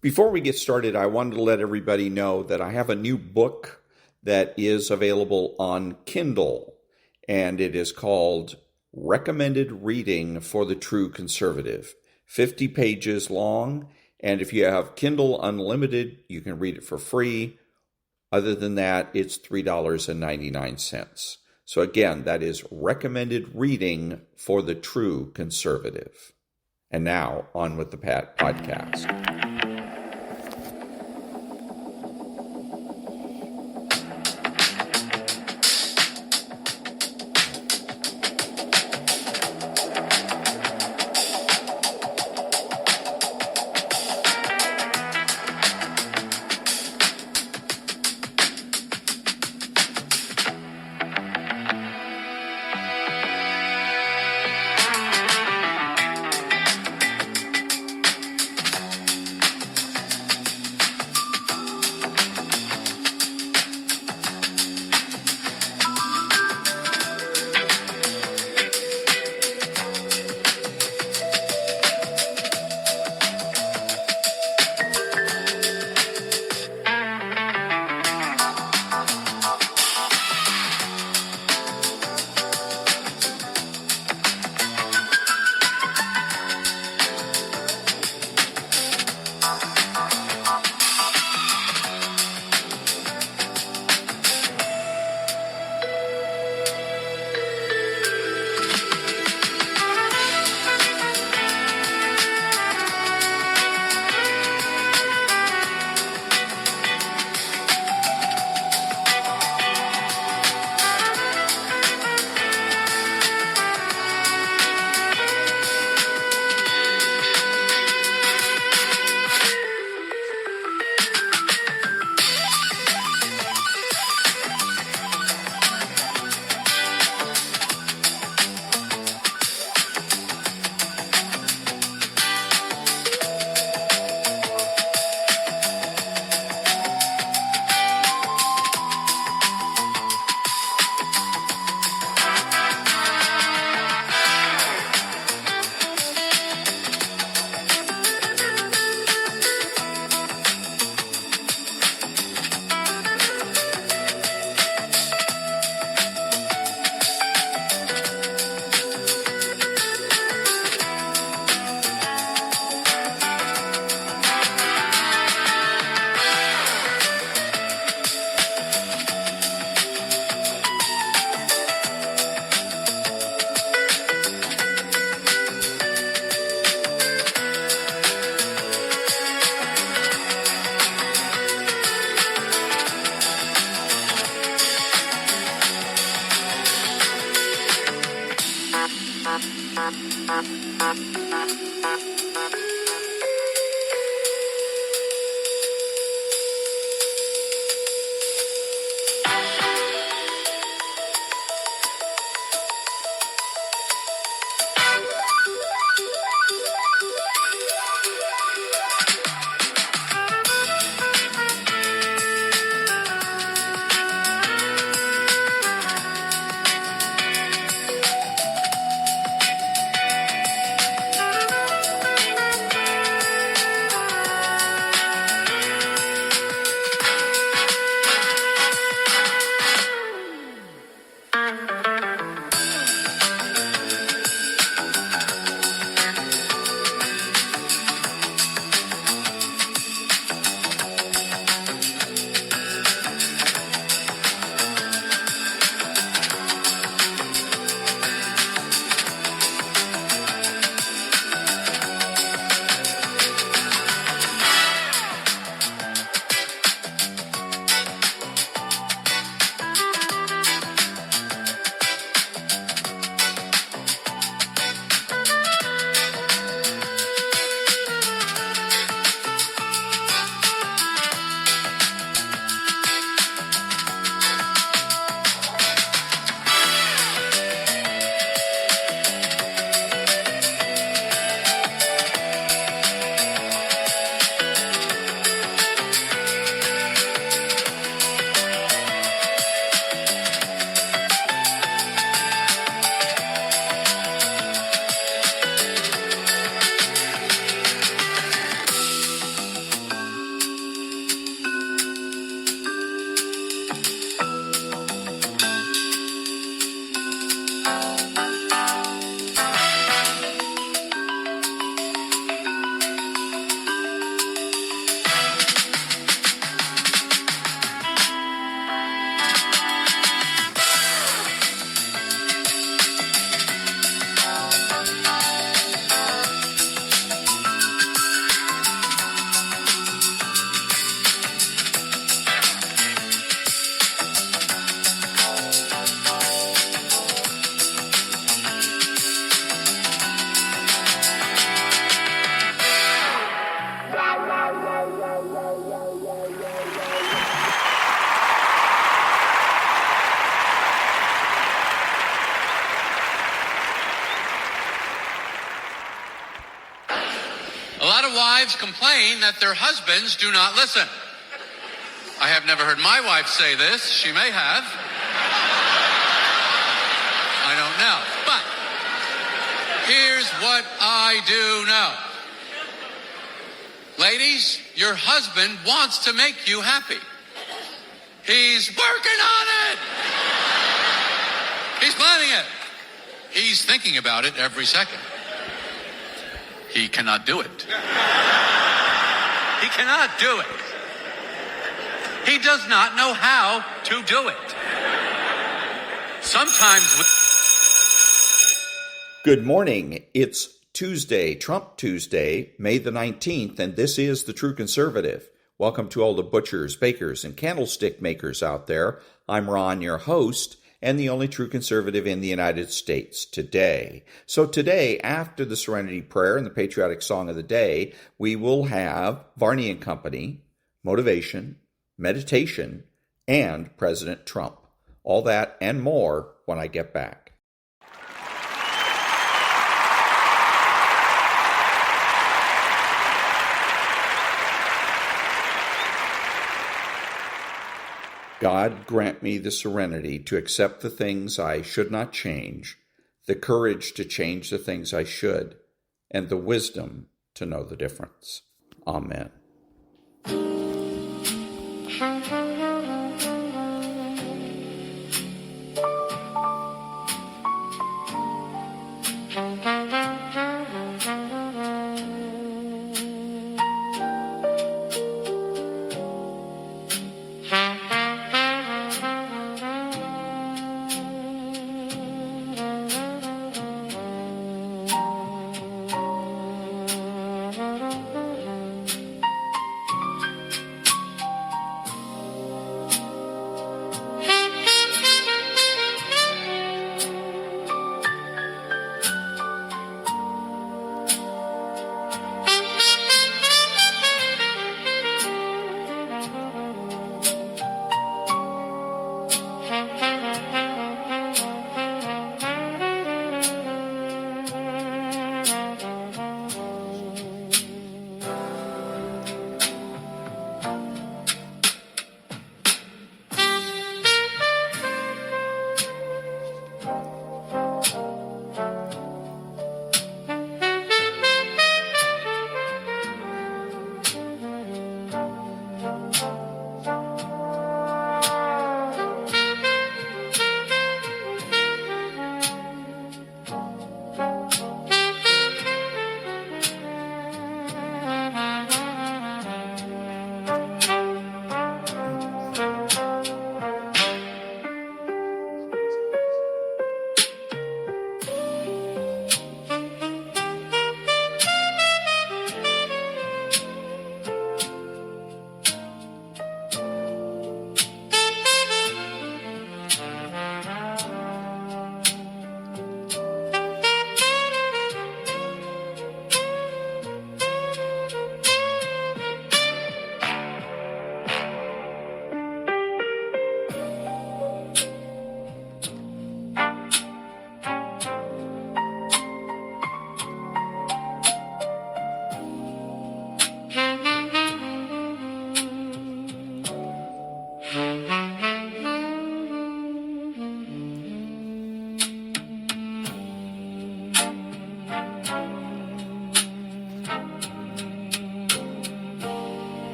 Before we get started, I wanted to let everybody know that I have a new book that is available on Kindle, and it is called Recommended Reading for the True Conservative. 50 pages long, and if you have Kindle Unlimited, you can read it for free. Other than that, it's $3.99. So again, that is Recommended Reading for the True Conservative. And now, on with the podcast. wives complain that their husbands do not listen. I have never heard my wife say this. She may have. I don't know. But here's what I do know. Ladies, your husband wants to make you happy. He's working on it. He's planning it. He's thinking about it every second. He cannot do it. He cannot do it. He does not know how to do it. Sometimes Good morning. It's Tuesday, Trump Tuesday, May the 19th, and this is The True Conservative. Welcome to all the butchers, bakers, and candlestick makers out there. I'm Ron, your host, and the only true conservative in the United States today. So today, after the Serenity Prayer and the patriotic song of the day, we will have Varney and Company, motivation, meditation, and President Trump. All that and more when I get back. God grant me the serenity to accept the things I should not change, the courage to change the things I should, and the wisdom to know the difference. Amen.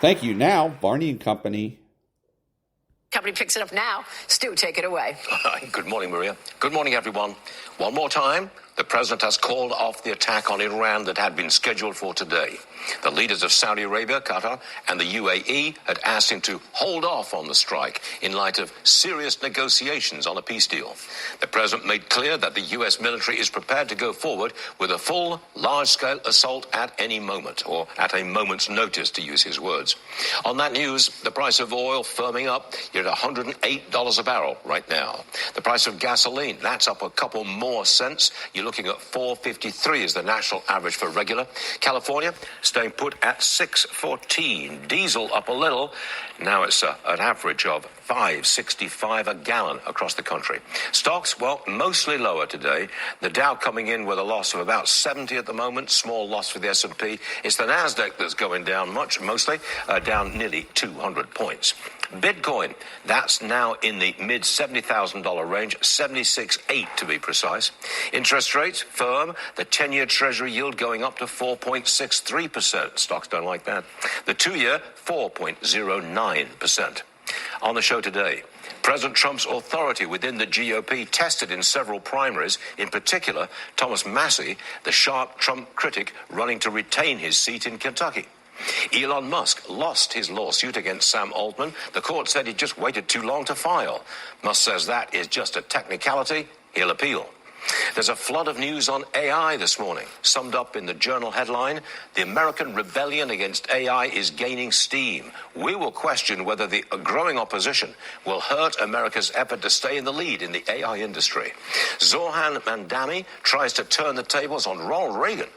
Thank you. Now, Varney and Company. Company picks it up now. Stu, take it away. Good morning, Maria. Good morning, everyone. One more time, the president has called off the attack on Iran that had been scheduled for today. The leaders of Saudi Arabia, Qatar, and the UAE had asked him to hold off on the strike in light of serious negotiations on a peace deal. The president made clear that the U.S. military is prepared to go forward with a full, large-scale assault at any moment, or at a moment's notice, to use his words. On that news, the price of oil firming up. You're at $108 a barrel right now. The price of gasoline, that's up a couple more cents. You look looking at 4.53 as the national average for regular. California staying put at 6.14. Diesel up a little. Now it's an average of 5.65 a gallon across the country. Stocks, well, mostly lower today. The Dow coming in with a loss of about 70 at the moment. Small loss for the S&P. It's the Nasdaq that's going down mostly down nearly 200 points. Bitcoin, that's now in the mid $70,000 range, 76.8 to be precise. Interest rates firm, the 10-year Treasury yield going up to 4.63%. Stocks don't like that. The 2-year, 4.09%. On the show today, President Trump's authority within the GOP tested in several primaries, in particular, Thomas Massie, the sharp Trump critic running to retain his seat in Kentucky. Elon Musk lost his lawsuit against Sam Altman. The court said he just waited too long to file. Musk says that is just a technicality. He'll appeal. There's a flood of news on AI this morning, summed up in the Journal headline, "The American rebellion against AI is gaining steam. We will question whether the growing opposition will hurt America's effort to stay in the lead in the AI industry." Zohan Mandami tries to turn the tables on Ronald Reagan.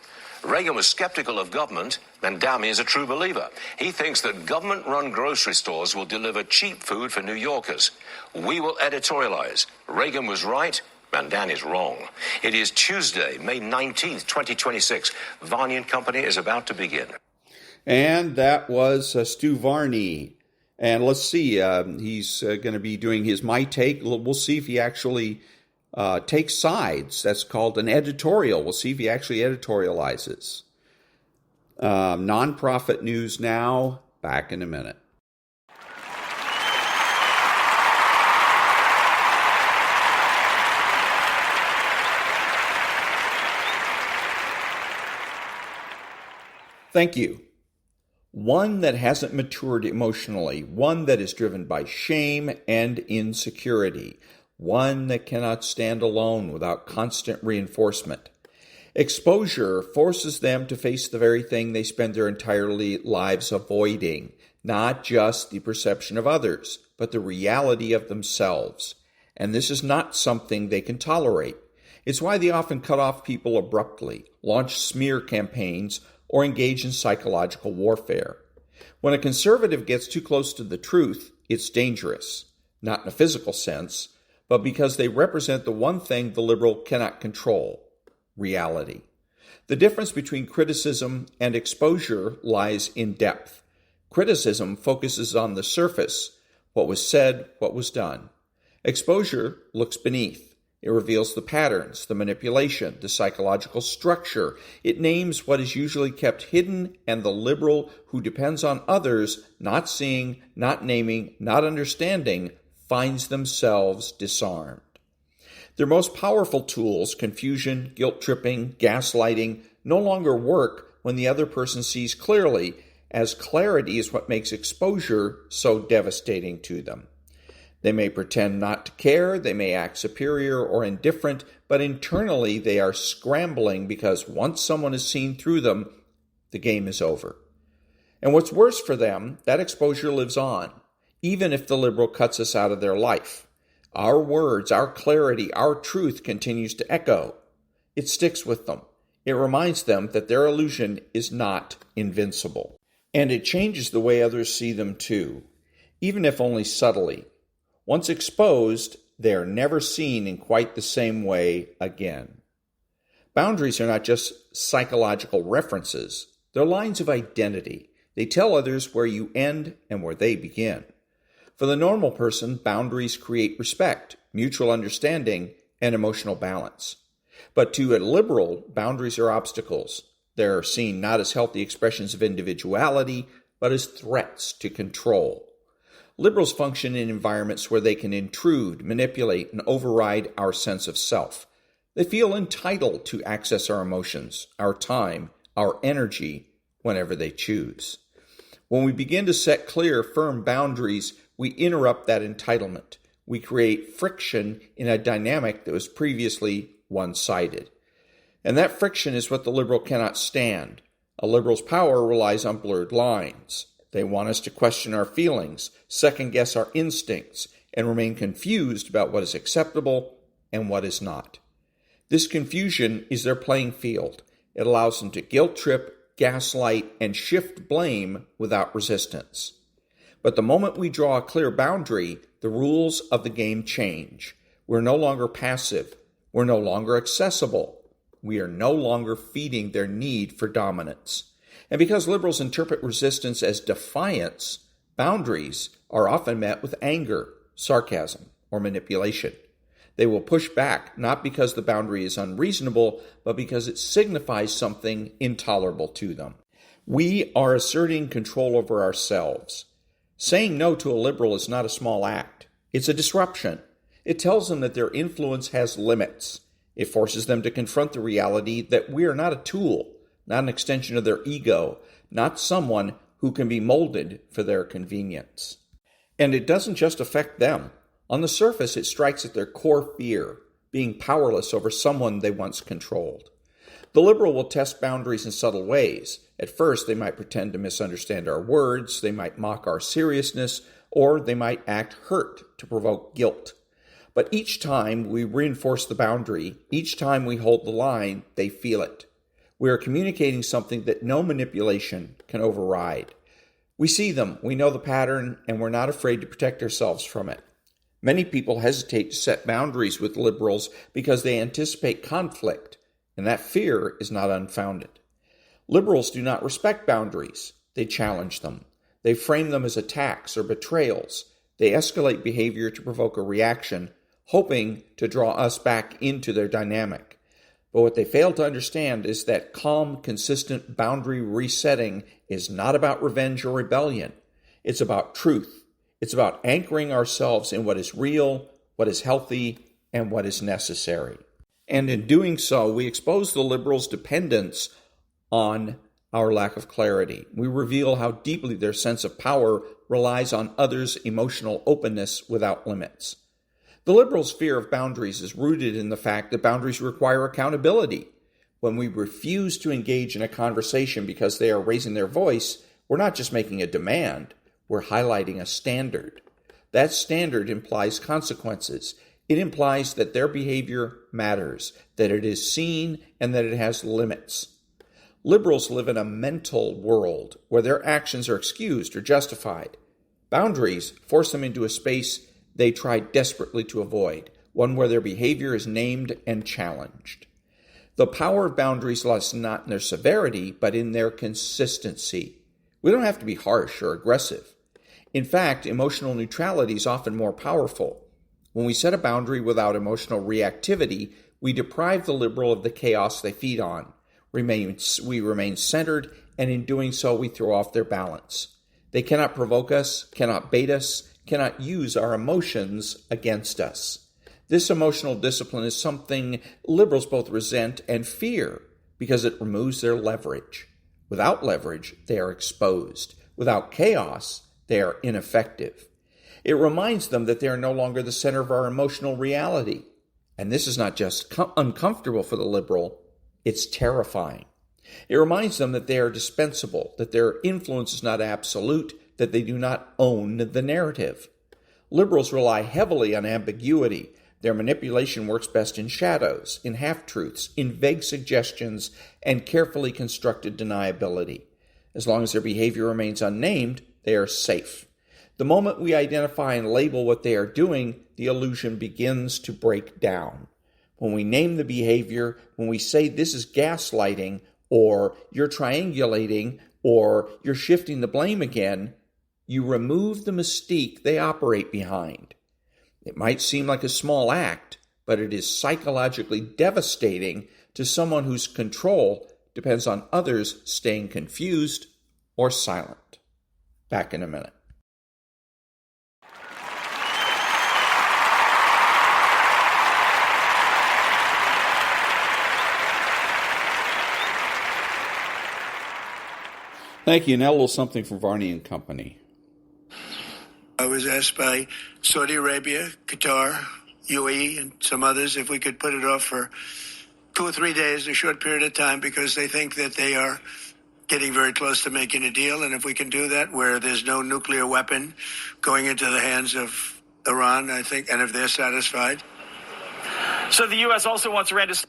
Reagan was skeptical of government. Mandami is a true believer. He thinks that government-run grocery stores will deliver cheap food for New Yorkers. We will editorialize. Reagan was right. Mandami's wrong. It is Tuesday, May 19th, 2026. Varney and Company is about to begin. And that was Stu Varney. And let's see, he's going to be doing his My Take. We'll see if he actually takes sides. That's called an editorial. We'll see if he actually editorializes. Nonprofit news now. Back in a minute. Thank you. One that hasn't matured emotionally, one that is driven by shame and insecurity, one that cannot stand alone without constant reinforcement. Exposure forces them to face the very thing they spend their entire lives avoiding, not just the perception of others, but the reality of themselves. And this is not something they can tolerate. It's why they often cut off people abruptly, launch smear campaigns, or engage in psychological warfare. When a conservative gets too close to the truth, it's dangerous, not in a physical sense, but because they represent the one thing the liberal cannot control, reality. The difference between criticism and exposure lies in depth. Criticism focuses on the surface, what was said, what was done. Exposure looks beneath. It reveals the patterns, the manipulation, the psychological structure. It names what is usually kept hidden, and the liberal who depends on others, not seeing, not naming, not understanding, finds themselves disarmed. Their most powerful tools, confusion, guilt-tripping, gaslighting, no longer work when the other person sees clearly, as clarity is what makes exposure so devastating to them. They may pretend not to care, they may act superior or indifferent, but internally they are scrambling because once someone has seen through them, the game is over. And what's worse for them, that exposure lives on, even if the liberal cuts us out of their life. Our words, our clarity, our truth continues to echo. It sticks with them. It reminds them that their illusion is not invincible. And it changes the way others see them too, even if only subtly. Once exposed, they are never seen in quite the same way again. Boundaries are not just psychological references. They're lines of identity. They tell others where you end and where they begin. For the normal person, boundaries create respect, mutual understanding, and emotional balance. But to a liberal, boundaries are obstacles. They're seen not as healthy expressions of individuality, but as threats to control. Liberals function in environments where they can intrude, manipulate, and override our sense of self. They feel entitled to access our emotions, our time, our energy, whenever they choose. When we begin to set clear, firm boundaries, we interrupt that entitlement. We create friction in a dynamic that was previously one-sided. And that friction is what the liberal cannot stand. A liberal's power relies on blurred lines. They want us to question our feelings, second-guess our instincts, and remain confused about what is acceptable and what is not. This confusion is their playing field. It allows them to guilt trip, gaslight, and shift blame without resistance. But the moment we draw a clear boundary, the rules of the game change. We're no longer passive. We're no longer accessible. We are no longer feeding their need for dominance. And because liberals interpret resistance as defiance, boundaries are often met with anger, sarcasm, or manipulation. They will push back not because the boundary is unreasonable, but because it signifies something intolerable to them. We are asserting control over ourselves. Saying no to a liberal is not a small act. It's a disruption. It tells them that their influence has limits. It forces them to confront the reality that we are not a tool, not an extension of their ego, not someone who can be molded for their convenience. And it doesn't just affect them. On the surface, it strikes at their core fear, being powerless over someone they once controlled. The liberal will test boundaries in subtle ways. At first, they might pretend to misunderstand our words, they might mock our seriousness, or they might act hurt to provoke guilt. But each time we reinforce the boundary, each time we hold the line, they feel it. We are communicating something that no manipulation can override. We see them, we know the pattern, and we're not afraid to protect ourselves from it. Many people hesitate to set boundaries with liberals because they anticipate conflict, and that fear is not unfounded. Liberals do not respect boundaries. They challenge them. They frame them as attacks or betrayals. They escalate behavior to provoke a reaction, hoping to draw us back into their dynamic. But what they fail to understand is that calm, consistent boundary resetting is not about revenge or rebellion. It's about truth. It's about anchoring ourselves in what is real, what is healthy, and what is necessary. And in doing so, we expose the liberals' dependence on our lack of clarity. We reveal how deeply their sense of power relies on others' emotional openness without limits. The liberals' fear of boundaries is rooted in the fact that boundaries require accountability. When we refuse to engage in a conversation because they are raising their voice, we're not just making a demand, we're highlighting a standard. That standard implies consequences. It implies that their behavior matters, that it is seen, and that it has limits. Liberals live in a mental world where their actions are excused or justified. Boundaries force them into a space they try desperately to avoid, one where their behavior is named and challenged. The power of boundaries lies not in their severity, but in their consistency. We don't have to be harsh or aggressive. In fact, emotional neutrality is often more powerful. When we set a boundary without emotional reactivity, we deprive the liberal of the chaos they feed on. We remain centered, and in doing so, we throw off their balance. They cannot provoke us, cannot bait us, cannot use our emotions against us. This emotional discipline is something liberals both resent and fear because it removes their leverage. Without leverage, they are exposed. Without chaos, they are ineffective. It reminds them that they are no longer the center of our emotional reality. And this is not just uncomfortable for the liberal, it's terrifying. It reminds them that they are dispensable, that their influence is not absolute, that they do not own the narrative. Liberals rely heavily on ambiguity. Their manipulation works best in shadows, in half-truths, in vague suggestions, and carefully constructed deniability. As long as their behavior remains unnamed, they are safe. The moment we identify and label what they are doing, the illusion begins to break down. When we name the behavior, when we say this is gaslighting, or you're triangulating, or you're shifting the blame again, you remove the mystique they operate behind. It might seem like a small act, but it is psychologically devastating to someone whose control depends on others staying confused or silent. Back in a minute. Thank you. Now a little something from Varney and Company. I was asked by Saudi Arabia, Qatar, UAE, and some others if we could put it off for 2 or 3 days, a short period of time, because they think that they are getting very close to making a deal. And if we can do that where there's no nuclear weapon going into the hands of Iran, I think, and if they're satisfied. So the U.S. also wants Iran to...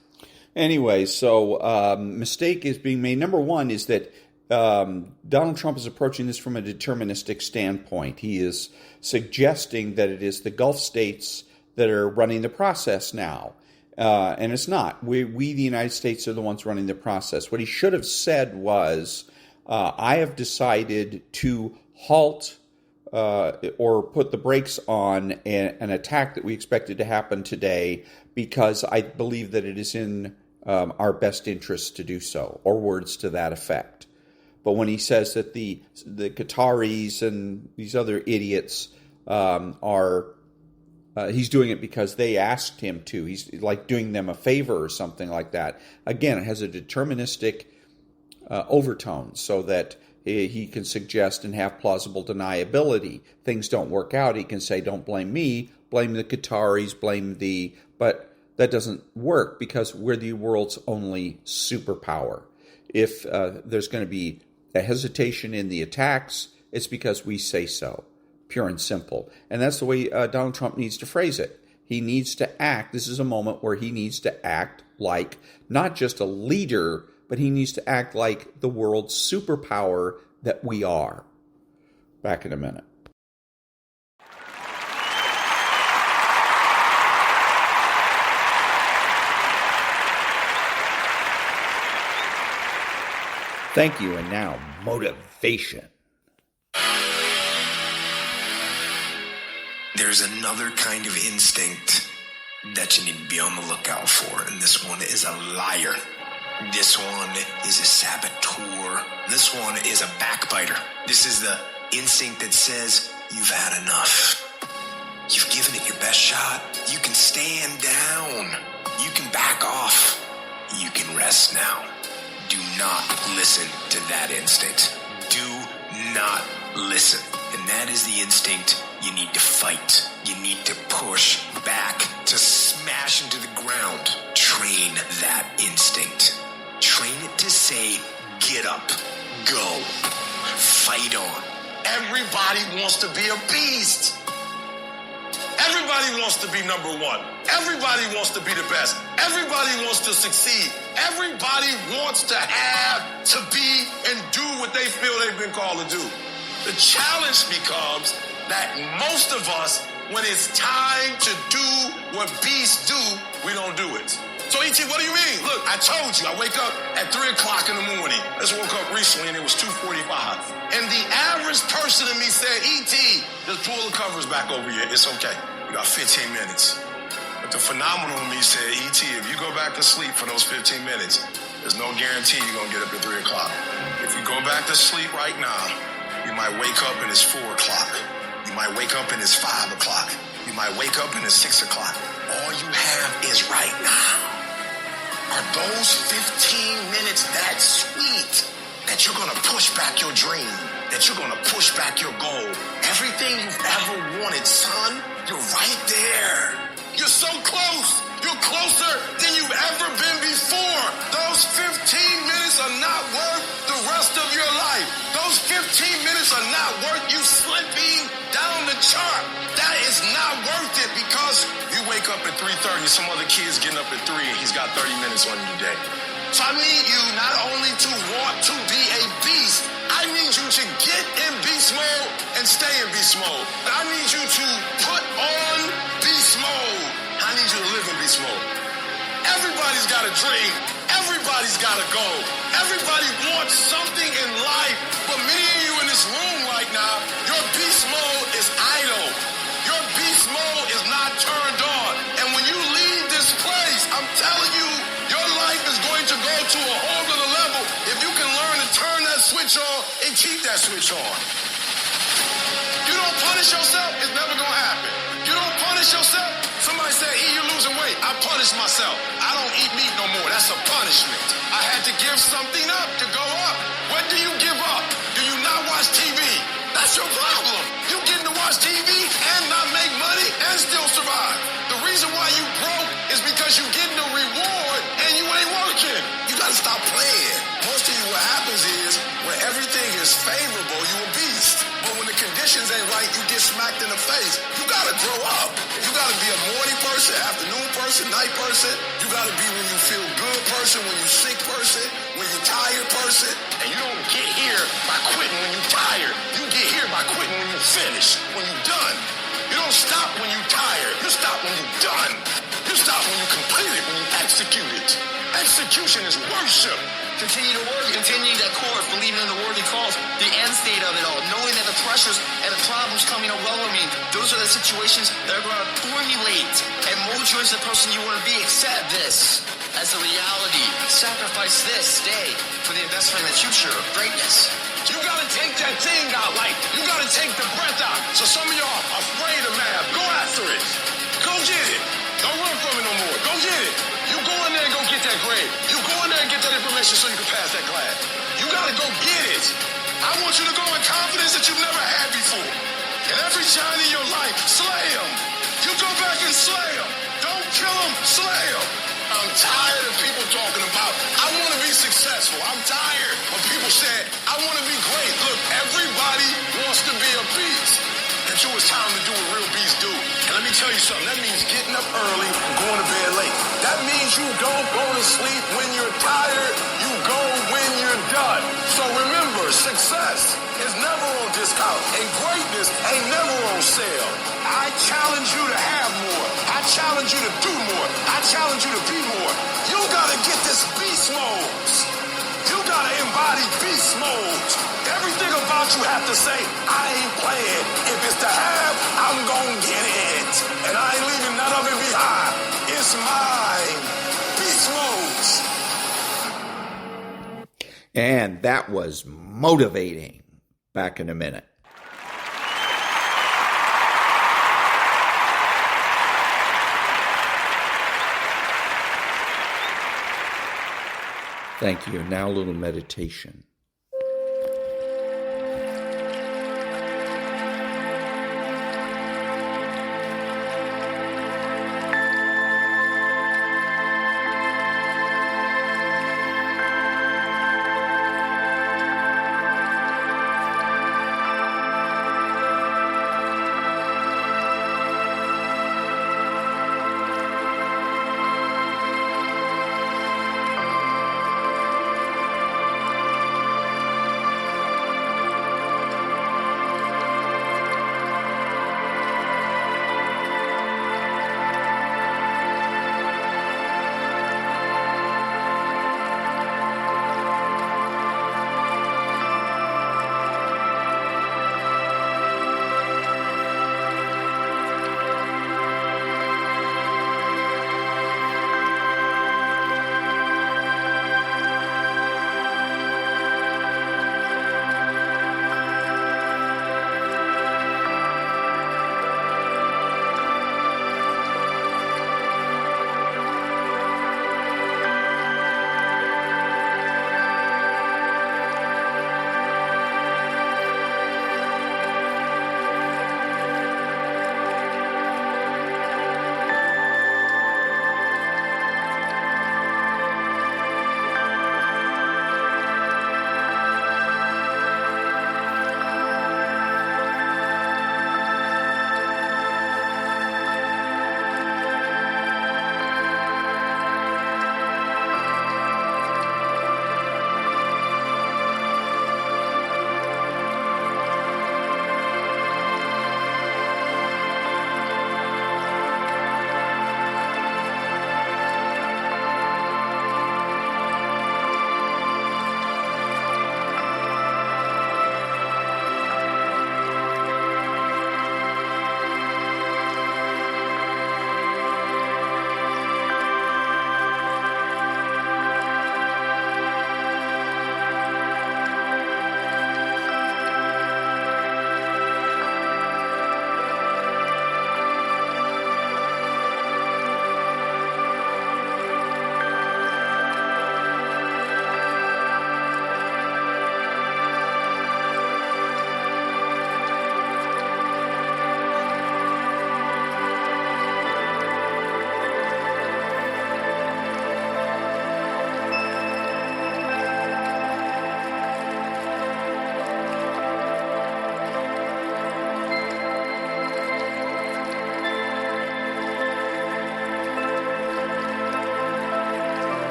Anyway, so mistake is being made. Number one is that Donald Trump is approaching this from a deterministic standpoint. He is suggesting that it is the Gulf states that are running the process now. And it's not. We, the United States, are the ones running the process. What he should have said was, I have decided to halt or put the brakes on an attack that we expected to happen today because I believe that it is in our best interest to do so, or words to that effect. But when he says that the Qataris and these other idiots are, he's doing it because they asked him to. He's like doing them a favor or something like that. Again, it has a deterministic overtone so that he can suggest and have plausible deniability. Things don't work out. He can say, don't blame me, blame the Qataris, but that doesn't work because we're the world's only superpower. If there's going to be a hesitation in the attacks, it's because we say so, pure and simple. And that's the way Donald Trump needs to phrase it. He needs to act. This is a moment where he needs to act like not just a leader, but he needs to act like the world's superpower that we are. Back in a minute. Thank you, and now, motivation. There's another kind of instinct that you need to be on the lookout for, and this one is a liar. This one is a saboteur. This one is a backbiter. This is the instinct that says, you've had enough. You've given it your best shot. You can stand down. You can back off. You can rest now. Do not listen to that instinct. Do not listen. And that is the instinct you need to fight. You need to push back, to smash into the ground. Train that instinct. Train it to say, get up, go, fight on. Everybody wants to be a beast. Everybody wants to be number one. Everybody wants to be the best. Everybody wants to succeed. Everybody wants to have, to be, and do what they feel they've been called to do. The challenge becomes that most of us, when it's time to do what beasts do, we don't do it. So, E.T., what do you mean? Look, I told you, I wake up at 3 o'clock in the morning. I just woke up recently and it was 2:45. And the average person to me said, E.T., just pull the covers back over you. It's okay. You got 15 minutes. But the phenomenal in me said, E.T., if you go back to sleep for those 15 minutes, there's no guarantee you're going to get up at 3 o'clock. If you go back to sleep right now, you might wake up and it's 4 o'clock. You might wake up and it's 5 o'clock. You might wake up and it's 6 o'clock. All you have is right now. Are those 15 minutes that sweet that you're going to push back your dream, that you're going to push back your goal? Everything you've ever wanted, son, you're right there. You're so close. You're closer than you've ever been before. Those 15 minutes are not worth the rest of your life. Those 15 minutes are not worth you slipping down the chart. That is not worth it because you wake up at 3:30, some other kid's getting up at 3 and he's got 30 minutes on you today. So I need you not only to want to be a beast, I need you to get in beast mode and stay in beast mode. I need you to put on beast mode. I need you to live in beast mode. Everybody's got a dream. Everybody's got a goal. Everybody wants something in life. But many of you in this room right now, your beast mode is idle. Your beast mode is not turned on. And when you leave this place, I'm telling you, your life is going to go to a whole other level if you can learn to turn that switch on and keep that switch on. You don't punish yourself, it's never going to happen. You don't punish yourself. Somebody said, E, you're losing weight. I punish myself. I don't eat meat no more. That's a punishment. I had to give something up to go up. What do you give up? Do you not watch TV? That's your problem. You getting to watch TV and not make money and still survive. The reason why you broke is because you getting a reward and you ain't working. You got to stop playing. Most of you, what happens is when everything is favorable, you a beast. But when the conditions ain't right, you get smacked in the face. You got to grow up. You got to be a morning person. person, afternoon person, night person. You got to be when you feel good person, when you sick person, when you tired person. And you don't get here by quitting when you tired. You get here by quitting when you finish, when you done. You don't stop when you tired. You stop when you done. You stop when you complete it, when you execute it. Execution is worship. Continue to work, continue that course, believing in the word he calls, the end state of it all, knowing that the pressures and the problems coming overwhelming me, those are the situations that are going to formulate and mold you into the person you want to be. Accept this as a reality. Sacrifice this day for the investment in the future of greatness. You gotta take that thing out, like, you gotta take the breath out. So some of y'all are afraid of math. Go after it. Go get it. Don't run from it no more. Go get it. You go in there and go get that grade. You go in there and get that information so you can pass that class. You gotta go get it. I want you to go in confidence that you've never had before. And every giant in your life, slay them. You go back and slay them. Don't kill them, slay them. I'm tired of people talking about, I want to be successful. I'm tired of people saying, I want to be great. Look, everybody wants to be a beast until it's time to do what real beasts do. And let me tell you something, that means getting up early and going to bed late. That means you don't go to sleep when you're tired. You go when you're done. So remember, success is never on discount, and greatness ain't never on sale. I challenge you to have more. I challenge you to do more. I challenge you to be more. You gotta get this beast mode. You gotta embody beast mode. Everything about you have to say, I ain't playing. If it's to have, I'm gonna get it. And I ain't leaving none of it behind. It's mine. Beast mode. And that was motivating. Back in a minute. Thank you. Now a little meditation.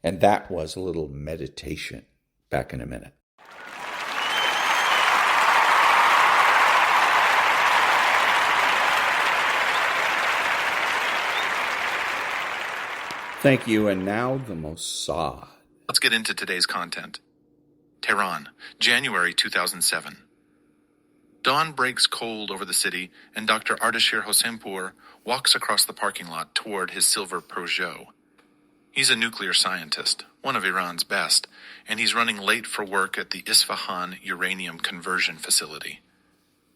And that was a little meditation. Back in a minute. Thank you. And now the Mossad. Let's get into today's content. Tehran, January 2007. Dawn breaks cold over the city, and Dr. Ardashir Hosseimpour walks across the parking lot toward his silver Peugeot. He's a nuclear scientist, one of Iran's best, and he's running late for work at the Isfahan uranium conversion facility.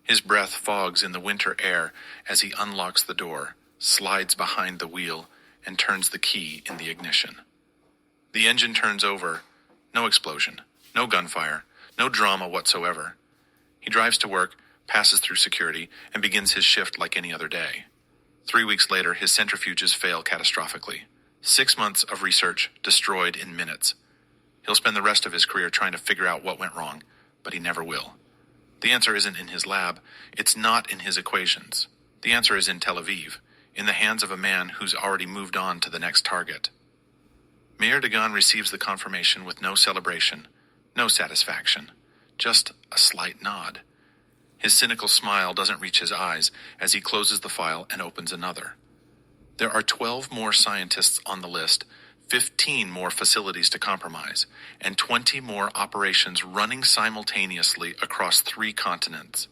His breath fogs in the winter air as he unlocks the door, slides behind the wheel, and turns the key in the ignition. The engine turns over. No explosion, no gunfire, no drama whatsoever. He drives to work, passes through security, and begins his shift like any other day. 3 weeks later, his centrifuges fail catastrophically. 6 months of research destroyed in minutes. He'll spend the rest of his career trying to figure out what went wrong, but he never will. The answer isn't in his lab. It's not in his equations. The answer is in Tel Aviv, in the hands of a man who's already moved on to the next target. Meir Dagan receives the confirmation with no celebration, no satisfaction, just a slight nod. His cynical smile doesn't reach his eyes as he closes the file and opens another. There are 12 more scientists on the list, 15 more facilities to compromise, and 20 more operations running simultaneously across 3 continents.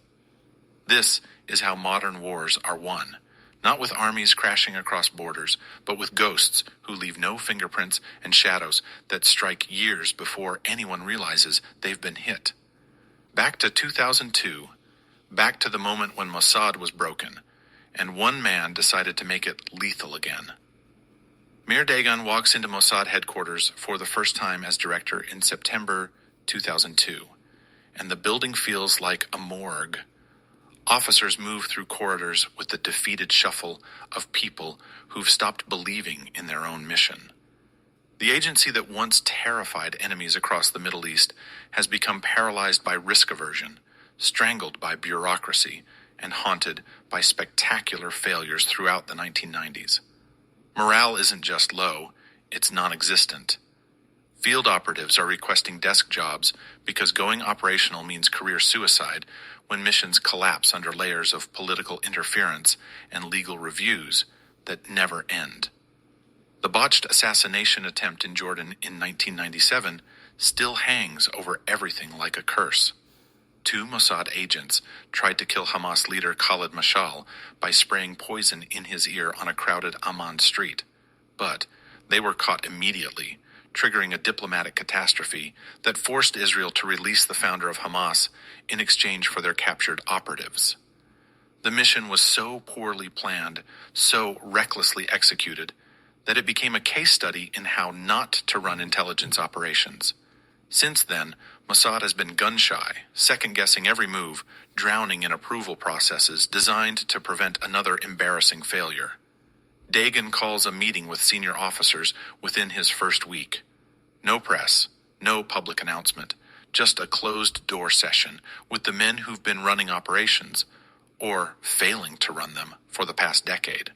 This is how modern wars are won, not with armies crashing across borders, but with ghosts who leave no fingerprints and shadows that strike years before anyone realizes they've been hit. Back to 2002, back to the moment when Mossad was broken, and one man decided to make it lethal again. Meir Dagan walks into Mossad headquarters for the first time as director in September 2002, and the building feels like a morgue. Officers move through corridors with the defeated shuffle of people who've stopped believing in their own mission. The agency that once terrified enemies across the Middle East has become paralyzed by risk aversion, strangled by bureaucracy, and haunted by spectacular failures throughout the 1990s. Morale isn't just low, it's non-existent. Field operatives are requesting desk jobs because going operational means career suicide when missions collapse under layers of political interference and legal reviews that never end. The botched assassination attempt in Jordan in 1997 still hangs over everything like a curse. 2 Mossad agents tried to kill Hamas leader Khalid Mashal by spraying poison in his ear on a crowded Amman street. But they were caught immediately, triggering a diplomatic catastrophe that forced Israel to release the founder of Hamas in exchange for their captured operatives. The mission was so poorly planned, so recklessly executed, that it became a case study in how not to run intelligence operations. Since then, Mossad has been gun-shy, second-guessing every move, drowning in approval processes designed to prevent another embarrassing failure. Dagan calls a meeting with senior officers within his first week. No press, no public announcement, just a closed-door session with the men who've been running operations, or failing to run them, for the past decade.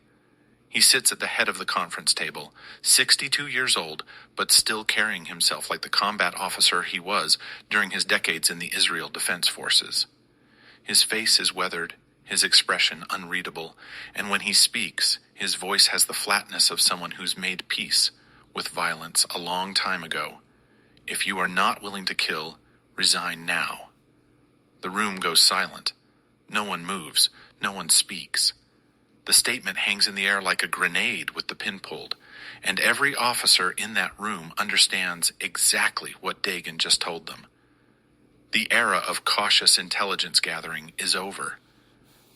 He sits at the head of the conference table, 62 years old, but still carrying himself like the combat officer he was during his decades in the Israel Defense Forces. His face is weathered, his expression unreadable, and when he speaks, his voice has the flatness of someone who's made peace with violence a long time ago. If you are not willing to kill, resign now. The room goes silent. No one moves, no one speaks. The statement hangs in the air like a grenade with the pin pulled, and every officer in that room understands exactly what Dagan just told them. The era of cautious intelligence gathering is over.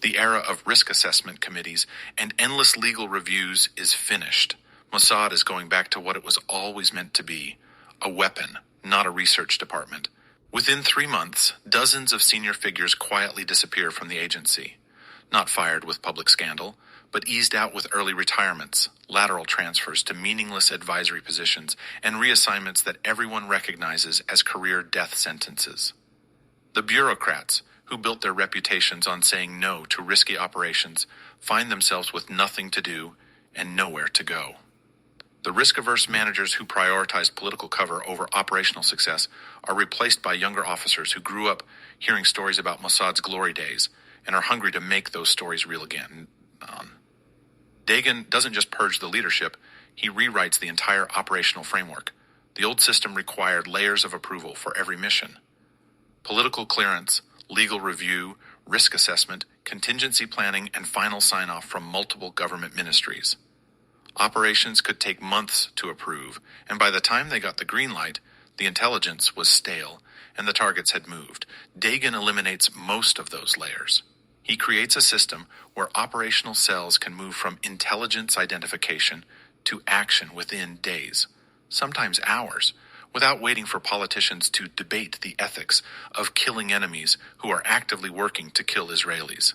The era of risk assessment committees and endless legal reviews is finished. Mossad is going back to what it was always meant to be, a weapon, not a research department. Within 3 months, dozens of senior figures quietly disappear from the agency. Not fired with public scandal, but eased out with early retirements, lateral transfers to meaningless advisory positions, and reassignments that everyone recognizes as career death sentences. The bureaucrats, who built their reputations on saying no to risky operations, find themselves with nothing to do and nowhere to go. The risk-averse managers who prioritize political cover over operational success are replaced by younger officers who grew up hearing stories about Mossad's glory days and are hungry to make those stories real again. Dagan doesn't just purge the leadership, he rewrites the entire operational framework. The old system required layers of approval for every mission. Political clearance, legal review, risk assessment, contingency planning, and final sign-off from multiple government ministries. Operations could take months to approve, and by the time they got the green light, the intelligence was stale, and the targets had moved. Dagan eliminates most of those layers. He creates a system where operational cells can move from intelligence identification to action within days, sometimes hours, without waiting for politicians to debate the ethics of killing enemies who are actively working to kill Israelis.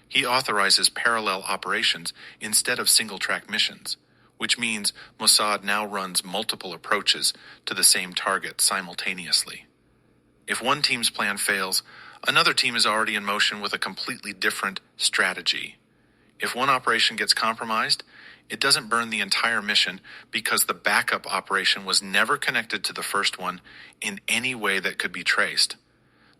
He authorizes parallel operations instead of single-track missions, which means Mossad now runs multiple approaches to the same target simultaneously. If one team's plan fails, another team is already in motion with a completely different strategy. If one operation gets compromised, it doesn't burn the entire mission because the backup operation was never connected to the first one in any way that could be traced.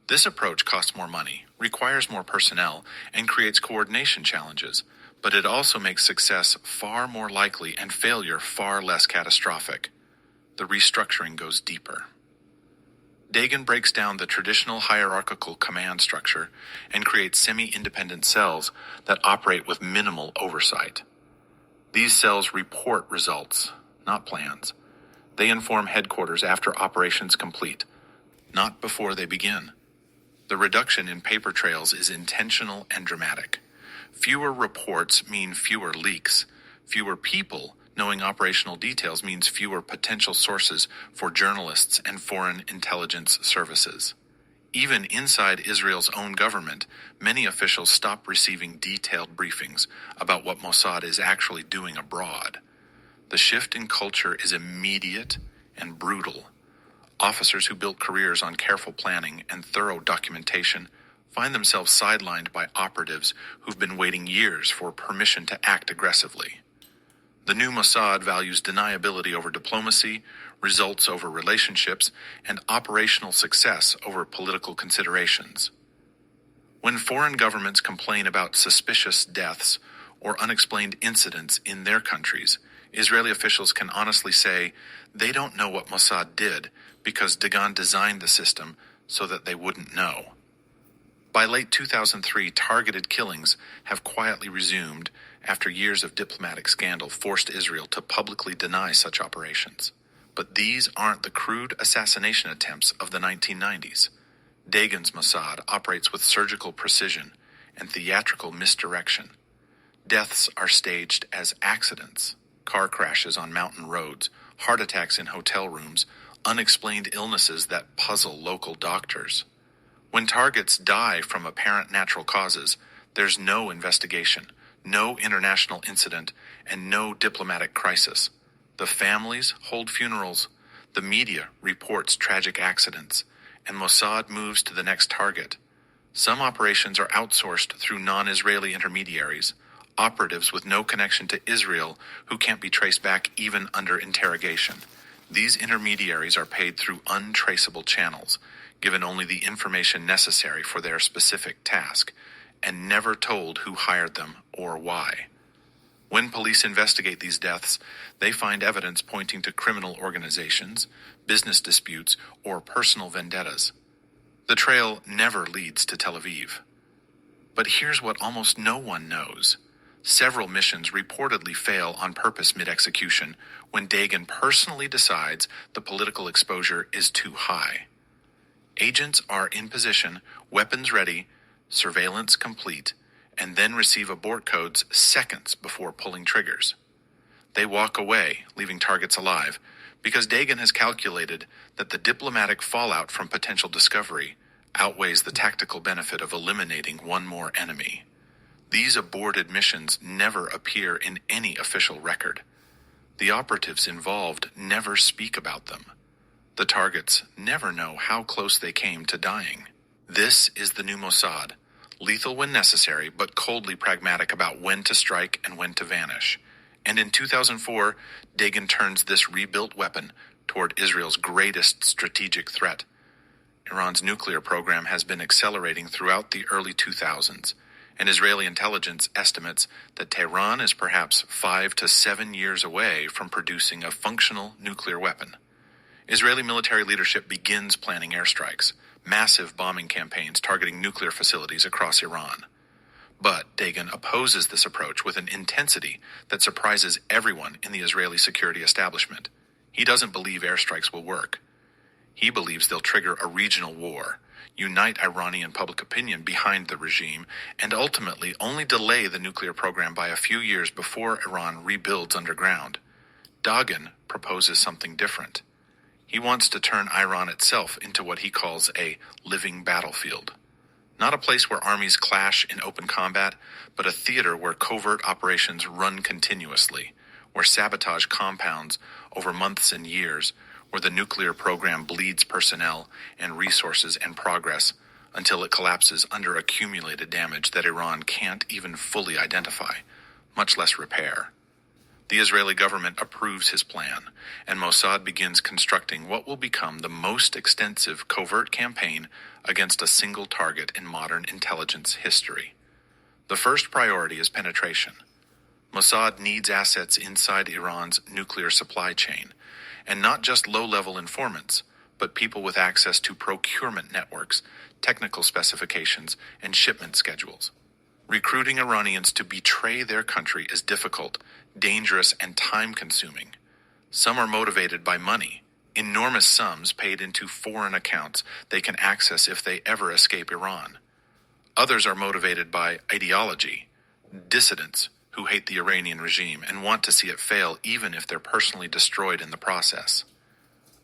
This approach costs more money, requires more personnel, and creates coordination challenges, but it also makes success far more likely and failure far less catastrophic. The restructuring goes deeper. Dagan breaks down the traditional hierarchical command structure and creates semi-independent cells that operate with minimal oversight. These cells report results, not plans. They inform headquarters after operations complete, not before they begin. The reduction in paper trails is intentional and dramatic. Fewer reports mean fewer leaks. Fewer people knowing operational details means fewer potential sources for journalists and foreign intelligence services. Even inside Israel's own government, many officials stop receiving detailed briefings about what Mossad is actually doing abroad. The shift in culture is immediate and brutal. Officers who built careers on careful planning and thorough documentation find themselves sidelined by operatives who've been waiting years for permission to act aggressively. The new Mossad values deniability over diplomacy, results over relationships, and operational success over political considerations. When foreign governments complain about suspicious deaths or unexplained incidents in their countries, Israeli officials can honestly say they don't know what Mossad did because Dagan designed the system so that they wouldn't know. By late 2003, targeted killings have quietly resumed after years of diplomatic scandal forced Israel to publicly deny such operations. But these aren't the crude assassination attempts of the 1990s. Dagan's Mossad operates with surgical precision and theatrical misdirection. Deaths are staged as accidents, car crashes on mountain roads, heart attacks in hotel rooms, unexplained illnesses that puzzle local doctors. When targets die from apparent natural causes, there's no investigation, no international incident, and no diplomatic crisis. The families hold funerals, the media reports tragic accidents, and Mossad moves to the next target. Some operations are outsourced through non-Israeli intermediaries, operatives with no connection to Israel who can't be traced back even under interrogation. These intermediaries are paid through untraceable channels, given only the information necessary for their specific task, and never told who hired them or why. When police investigate these deaths, they find evidence pointing to criminal organizations, business disputes, or personal vendettas. The trail never leads to Tel Aviv. But here's what almost no one knows. Several missions reportedly fail on purpose mid-execution when Dagan personally decides the political exposure is too high. Agents are in position, weapons ready, surveillance complete, and then receive abort codes seconds before pulling triggers. They walk away, leaving targets alive, because Dagan has calculated that the diplomatic fallout from potential discovery outweighs the tactical benefit of eliminating one more enemy. These aborted missions never appear in any official record. The operatives involved never speak about them. The targets never know how close they came to dying. This is the new Mossad, lethal when necessary, but coldly pragmatic about when to strike and when to vanish. And in 2004, Dagan turns this rebuilt weapon toward Israel's greatest strategic threat. Iran's nuclear program has been accelerating throughout the early 2000s, and Israeli intelligence estimates that Tehran is perhaps 5 to 7 years away from producing a functional nuclear weapon. Israeli military leadership begins planning airstrikes, massive bombing campaigns targeting nuclear facilities across Iran. But Dagan opposes this approach with an intensity that surprises everyone in the Israeli security establishment. He doesn't believe airstrikes will work. He believes they'll trigger a regional war, unite Iranian public opinion behind the regime, and ultimately only delay the nuclear program by a few years before Iran rebuilds underground. Dagan proposes something different. He wants to turn Iran itself into what he calls a living battlefield. Not a place where armies clash in open combat, but a theater where covert operations run continuously, where sabotage compounds over months and years, where the nuclear program bleeds personnel and resources and progress until it collapses under accumulated damage that Iran can't even fully identify, much less repair. The Israeli government approves his plan, and Mossad begins constructing what will become the most extensive covert campaign against a single target in modern intelligence history. The first priority is penetration. Mossad needs assets inside Iran's nuclear supply chain, and not just low-level informants, but people with access to procurement networks, technical specifications, and shipment schedules. Recruiting Iranians to betray their country is difficult, dangerous, and time-consuming. Some are motivated by money, enormous sums paid into foreign accounts they can access if they ever escape Iran. Others are motivated by ideology, dissidents who hate the Iranian regime and want to see it fail even if they're personally destroyed in the process.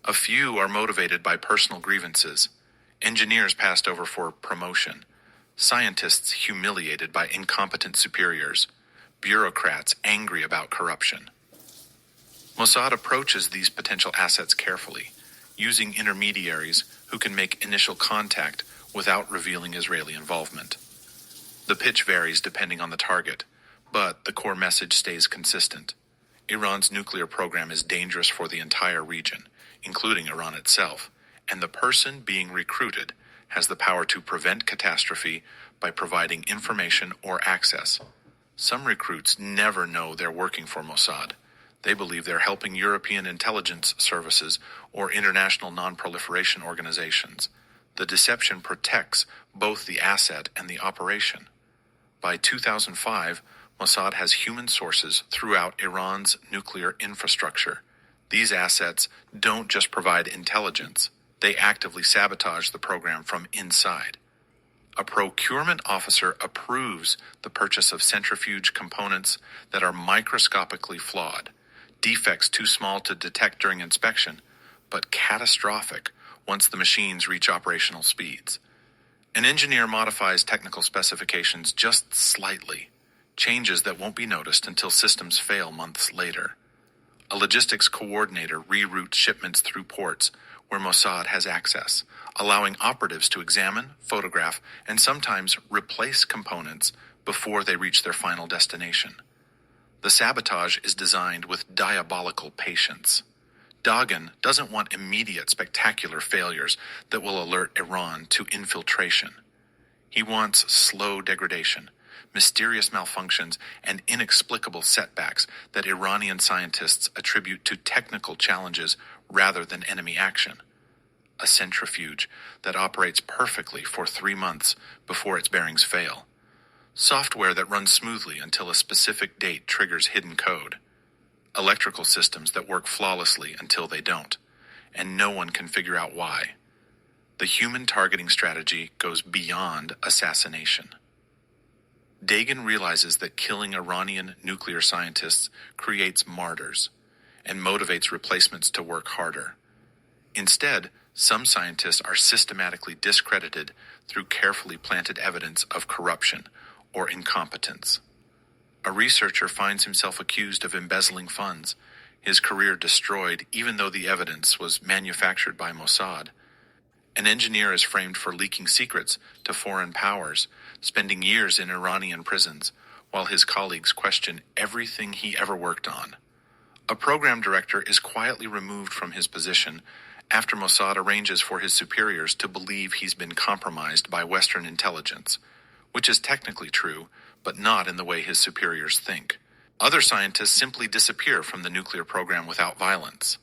A few are motivated by personal grievances, engineers passed over for promotion, scientists humiliated by incompetent superiors, bureaucrats angry about corruption. Mossad approaches these potential assets carefully, using intermediaries who can make initial contact without revealing Israeli involvement. The pitch varies depending on the target, but the core message stays consistent. Iran's nuclear program is dangerous for the entire region, including Iran itself, and the person being recruited has the power to prevent catastrophe by providing information or access. Some recruits never know they're working for Mossad. They believe they're helping European intelligence services or international non-proliferation organizations. The deception protects both the asset and the operation. By 2005, Mossad has human sources throughout Iran's nuclear infrastructure. These assets don't just provide intelligence, they actively sabotage the program from inside. A procurement officer approves the purchase of centrifuge components that are microscopically flawed, defects too small to detect during inspection, but catastrophic once the machines reach operational speeds. An engineer modifies technical specifications just slightly, changes that won't be noticed until systems fail months later. A logistics coordinator reroutes shipments through ports where Mossad has access, allowing operatives to examine, photograph, and sometimes replace components before they reach their final destination. The sabotage is designed with diabolical patience. Dagan doesn't want immediate spectacular failures that will alert Iran to infiltration. He wants slow degradation, mysterious malfunctions, and inexplicable setbacks that Iranian scientists attribute to technical challenges rather than enemy action. A centrifuge that operates perfectly for 3 months before its bearings fail. Software that runs smoothly until a specific date triggers hidden code. Electrical systems that work flawlessly until they don't, and no one can figure out why. The human targeting strategy goes beyond assassination. Dagan realizes that killing Iranian nuclear scientists creates martyrs and motivates replacements to work harder. Instead, some scientists are systematically discredited through carefully planted evidence of corruption or incompetence. A researcher finds himself accused of embezzling funds, his career destroyed even though the evidence was manufactured by Mossad. An engineer is framed for leaking secrets to foreign powers, spending years in Iranian prisons, while his colleagues question everything he ever worked on. A program director is quietly removed from his position after Mossad arranges for his superiors to believe he's been compromised by Western intelligence, which is technically true, but not in the way his superiors think. Other scientists simply disappear from the nuclear program without violence.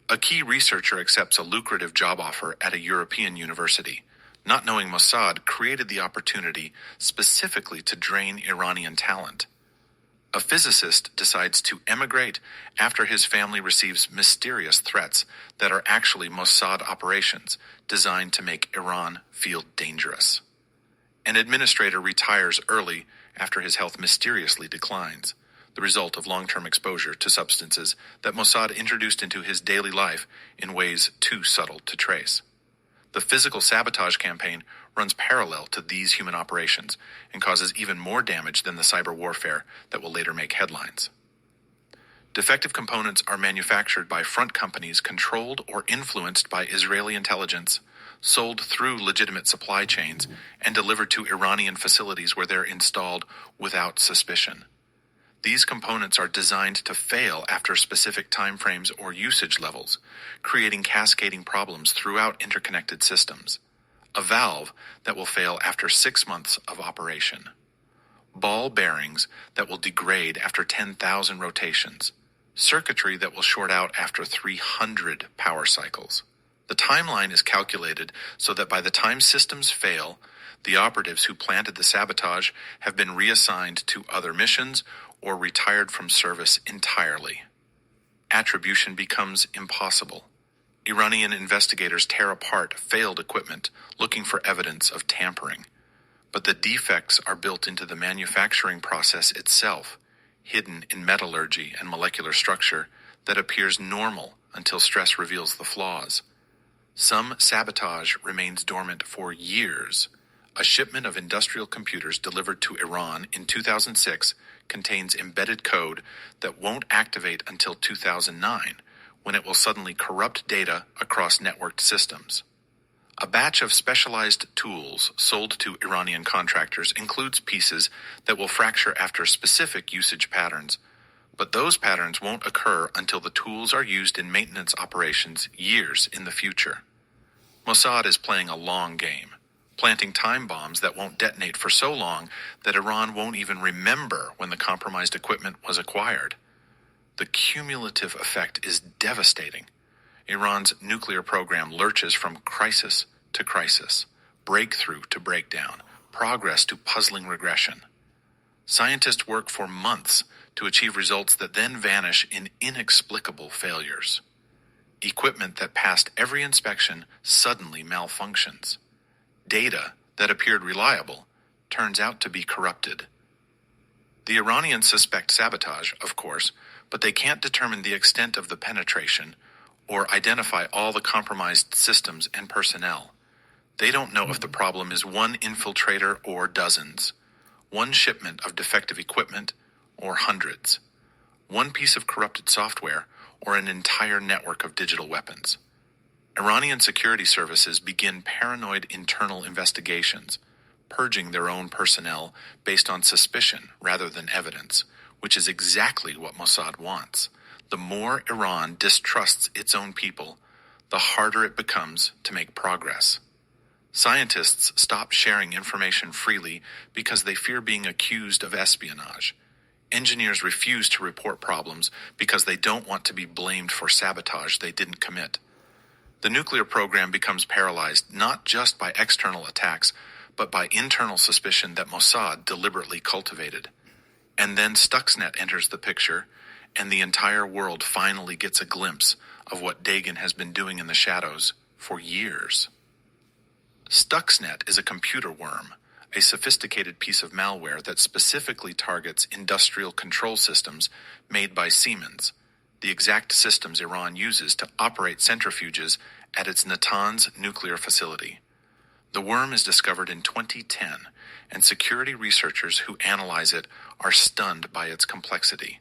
A key researcher accepts a lucrative job offer at a European university, not knowing Mossad created the opportunity specifically to drain Iranian talent. A physicist decides to emigrate after his family receives mysterious threats that are actually Mossad operations designed to make Iran feel dangerous. An administrator retires early after his health mysteriously declines, the result of long-term exposure to substances that Mossad introduced into his daily life in ways too subtle to trace. The physical sabotage campaign runs parallel to these human operations and causes even more damage than the cyber warfare that will later make headlines. Defective components are manufactured by front companies controlled or influenced by Israeli intelligence, sold through legitimate supply chains, and delivered to Iranian facilities where they're installed without suspicion. These components are designed to fail after specific timeframes or usage levels, creating cascading problems throughout interconnected systems. A valve that will fail after 6 months of operation. Ball bearings that will degrade after 10,000 rotations. Circuitry that will short out after 300 power cycles. The timeline is calculated so that by the time systems fail, the operatives who planted the sabotage have been reassigned to other missions or retired from service entirely. Attribution becomes impossible. Iranian investigators tear apart failed equipment looking for evidence of tampering. But the defects are built into the manufacturing process itself, hidden in metallurgy and molecular structure that appears normal until stress reveals the flaws. Some sabotage remains dormant for years. A shipment of industrial computers delivered to Iran in 2006 contains embedded code that won't activate until 2009, when it will suddenly corrupt data across networked systems. A batch of specialized tools sold to Iranian contractors includes pieces that will fracture after specific usage patterns, but those patterns won't occur until the tools are used in maintenance operations years in the future. Mossad is playing a long game, planting time bombs that won't detonate for so long that Iran won't even remember when the compromised equipment was acquired. The cumulative effect is devastating. Iran's nuclear program lurches from crisis to crisis, breakthrough to breakdown, progress to puzzling regression. Scientists work for months to achieve results that then vanish in inexplicable failures. Equipment that passed every inspection suddenly malfunctions. Data that appeared reliable turns out to be corrupted. The Iranians suspect sabotage, of course, but they can't determine the extent of the penetration or identify all the compromised systems and personnel. They don't know if the problem is one infiltrator or dozens, one shipment of defective equipment or hundreds, one piece of corrupted software or an entire network of digital weapons. Iranian security services begin paranoid internal investigations, purging their own personnel based on suspicion rather than evidence, which is exactly what Mossad wants. The more Iran distrusts its own people, the harder it becomes to make progress. Scientists stop sharing information freely because they fear being accused of espionage. Engineers refuse to report problems because they don't want to be blamed for sabotage they didn't commit. The nuclear program becomes paralyzed not just by external attacks, but by internal suspicion that Mossad deliberately cultivated. And then Stuxnet enters the picture, and the entire world finally gets a glimpse of what Dagan has been doing in the shadows for years. Stuxnet is a computer worm, a sophisticated piece of malware that specifically targets industrial control systems made by Siemens, the exact systems Iran uses to operate centrifuges at its Natanz nuclear facility. The worm is discovered in 2010, and security researchers who analyze it are stunned by its complexity.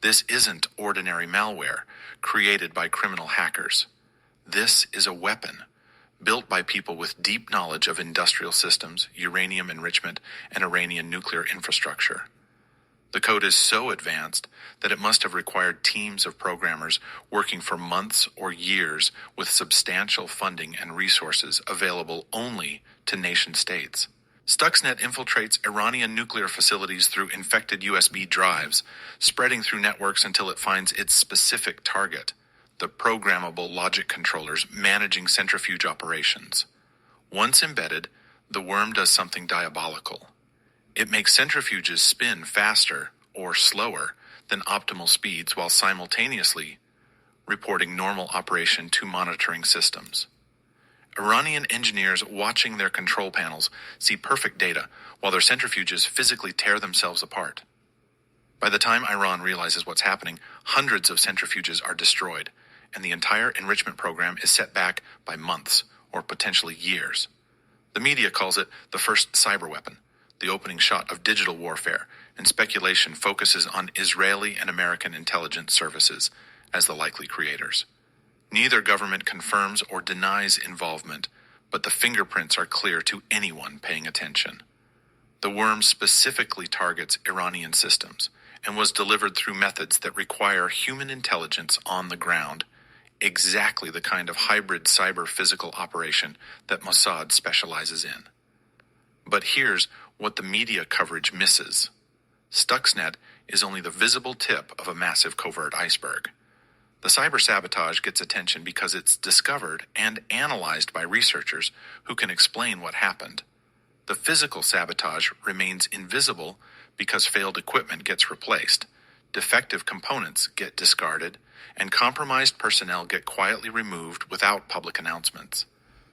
This isn't ordinary malware created by criminal hackers. This is a weapon built by people with deep knowledge of industrial systems, uranium enrichment, and Iranian nuclear infrastructure. The code is so advanced that it must have required teams of programmers working for months or years with substantial funding and resources available only to nation-states. Stuxnet infiltrates Iranian nuclear facilities through infected USB drives, spreading through networks until it finds its specific target, the programmable logic controllers managing centrifuge operations. Once embedded, the worm does something diabolical. It makes centrifuges spin faster or slower than optimal speeds while simultaneously reporting normal operation to monitoring systems. Iranian engineers watching their control panels see perfect data while their centrifuges physically tear themselves apart. By the time Iran realizes what's happening, hundreds of centrifuges are destroyed, and the entire enrichment program is set back by months or potentially years. The media calls it the first cyber weapon, the opening shot of digital warfare, and speculation focuses on Israeli and American intelligence services as the likely creators. Neither government confirms or denies involvement, but the fingerprints are clear to anyone paying attention. The worm specifically targets Iranian systems and was delivered through methods that require human intelligence on the ground, exactly the kind of hybrid cyber-physical operation that Mossad specializes in. But here's what the media coverage misses. Stuxnet is only the visible tip of a massive covert iceberg. The cyber sabotage gets attention because it's discovered and analyzed by researchers who can explain what happened. The physical sabotage remains invisible because failed equipment gets replaced, defective components get discarded, and compromised personnel get quietly removed without public announcements.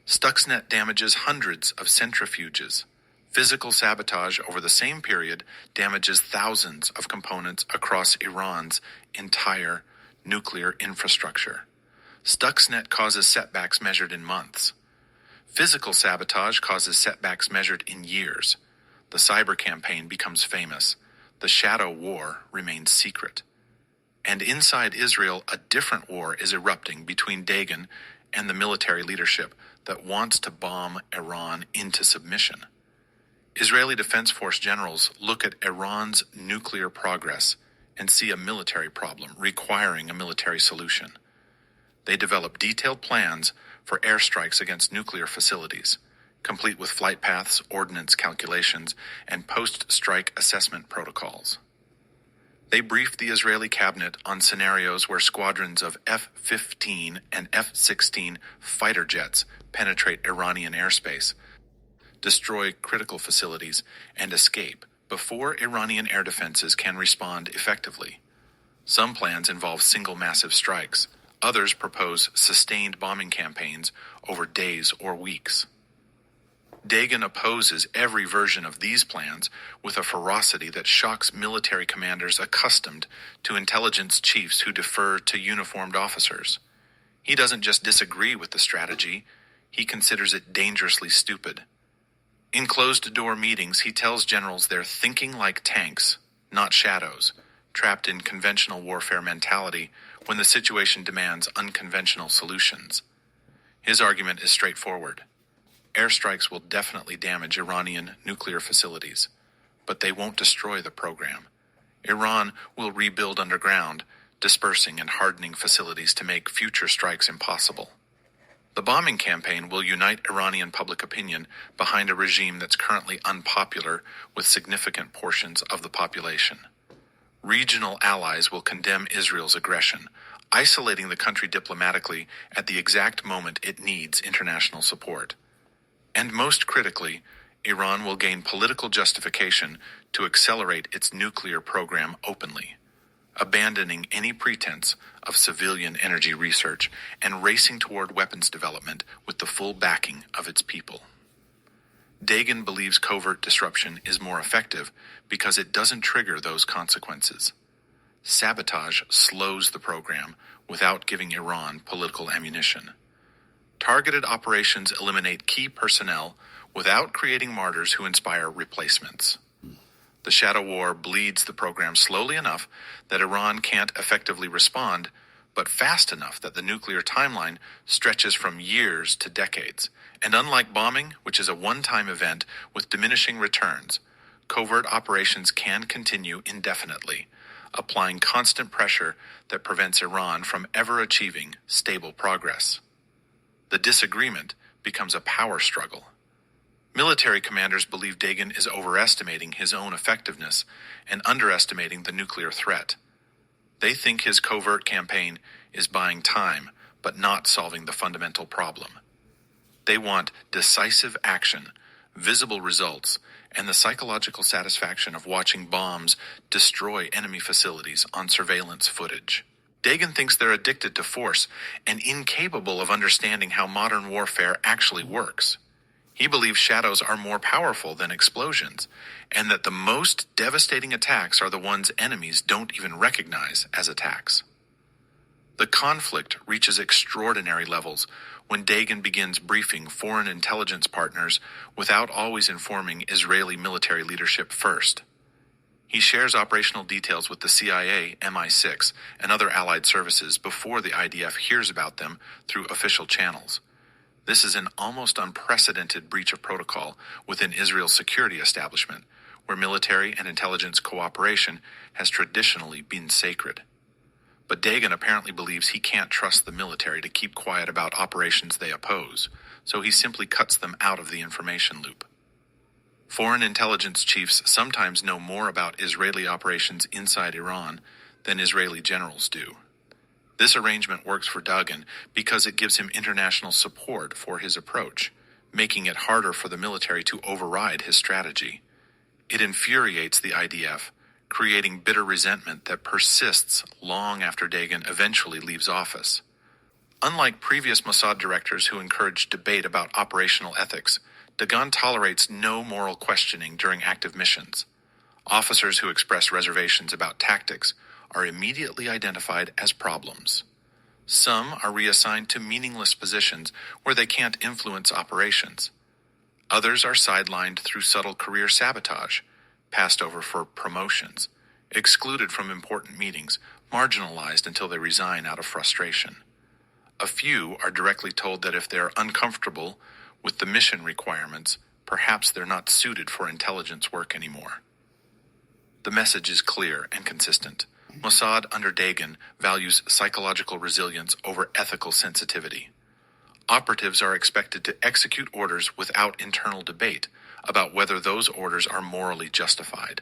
Stuxnet damages hundreds of centrifuges. Physical sabotage over the same period damages thousands of components across Iran's entire nuclear infrastructure. Stuxnet causes setbacks measured in months. Physical sabotage causes setbacks measured in years. The cyber campaign becomes famous. The shadow war remains secret. And inside Israel, a different war is erupting between Dagon and the military leadership that wants to bomb Iran into submission. Israeli Defense Force generals look at Iran's nuclear progress and see a military problem requiring a military solution. They develop detailed plans for airstrikes against nuclear facilities, complete with flight paths, ordnance calculations, and post-strike assessment protocols. They brief the Israeli cabinet on scenarios where squadrons of F-15 and F-16 fighter jets penetrate Iranian airspace, destroy critical facilities, and escape before Iranian air defenses can respond effectively. Some plans involve single massive strikes. Others propose sustained bombing campaigns over days or weeks. Dagon opposes every version of these plans with a ferocity that shocks military commanders accustomed to intelligence chiefs who defer to uniformed officers. He doesn't just disagree with the strategy, he considers it dangerously stupid. In closed-door meetings, he tells generals they're thinking like tanks, not shadows, trapped in conventional warfare mentality when the situation demands unconventional solutions. His argument is straightforward. Airstrikes will definitely damage Iranian nuclear facilities, but they won't destroy the program. Iran will rebuild underground, dispersing and hardening facilities to make future strikes impossible. The bombing campaign will unite Iranian public opinion behind a regime that's currently unpopular with significant portions of the population. Regional allies will condemn Israel's aggression, isolating the country diplomatically at the exact moment it needs international support. And most critically, Iran will gain political justification to accelerate its nuclear program openly, abandoning any pretense of civilian energy research and racing toward weapons development with the full backing of its people. Dagon believes covert disruption is more effective because it doesn't trigger those consequences. Sabotage slows the program without giving Iran political ammunition. Targeted operations eliminate key personnel without creating martyrs who inspire replacements. The shadow war bleeds the program slowly enough that Iran can't effectively respond, but fast enough that the nuclear timeline stretches from years to decades. And unlike bombing, which is a one-time event with diminishing returns, covert operations can continue indefinitely, applying constant pressure that prevents Iran from ever achieving stable progress. The disagreement becomes a power struggle. Military commanders believe Dagon is overestimating his own effectiveness and underestimating the nuclear threat. They think his covert campaign is buying time, but not solving the fundamental problem. They want decisive action, visible results, and the psychological satisfaction of watching bombs destroy enemy facilities on surveillance footage. Dagon thinks they're addicted to force and incapable of understanding how modern warfare actually works. He believes shadows are more powerful than explosions, and that the most devastating attacks are the ones enemies don't even recognize as attacks. The conflict reaches extraordinary levels when Dagon begins briefing foreign intelligence partners without always informing Israeli military leadership first. He shares operational details with the CIA, MI6, and other allied services before the IDF hears about them through official channels. This is an almost unprecedented breach of protocol within Israel's security establishment, where military and intelligence cooperation has traditionally been sacred. But Dagon apparently believes he can't trust the military to keep quiet about operations they oppose, so he simply cuts them out of the information loop. Foreign intelligence chiefs sometimes know more about Israeli operations inside Iran than Israeli generals do. This arrangement works for Dagon because it gives him international support for his approach, making it harder for the military to override his strategy. It infuriates the IDF, creating bitter resentment that persists long after Dagon eventually leaves office. Unlike previous Mossad directors who encouraged debate about operational ethics, Dagon tolerates no moral questioning during active missions. Officers who express reservations about tactics are immediately identified as problems. Some are reassigned to meaningless positions where they can't influence operations. Others are sidelined through subtle career sabotage, passed over for promotions, excluded from important meetings, marginalized until they resign out of frustration. A few are directly told that if they're uncomfortable with the mission requirements, perhaps they're not suited for intelligence work anymore. The message is clear and consistent. Mossad under Dagon values psychological resilience over ethical sensitivity. Operatives are expected to execute orders without internal debate about whether those orders are morally justified.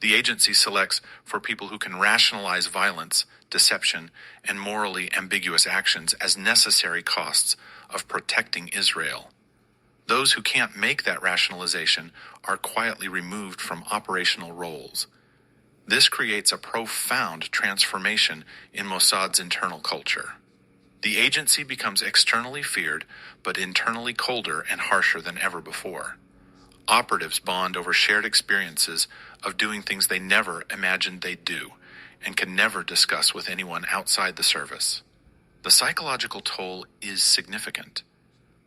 The agency selects for people who can rationalize violence, deception, and morally ambiguous actions as necessary costs of protecting Israel. Those who can't make that rationalization are quietly removed from operational roles. This creates a profound transformation in Mossad's internal culture. The agency becomes externally feared, but internally colder and harsher than ever before. Operatives bond over shared experiences of doing things they never imagined they'd do, and can never discuss with anyone outside the service. The psychological toll is significant.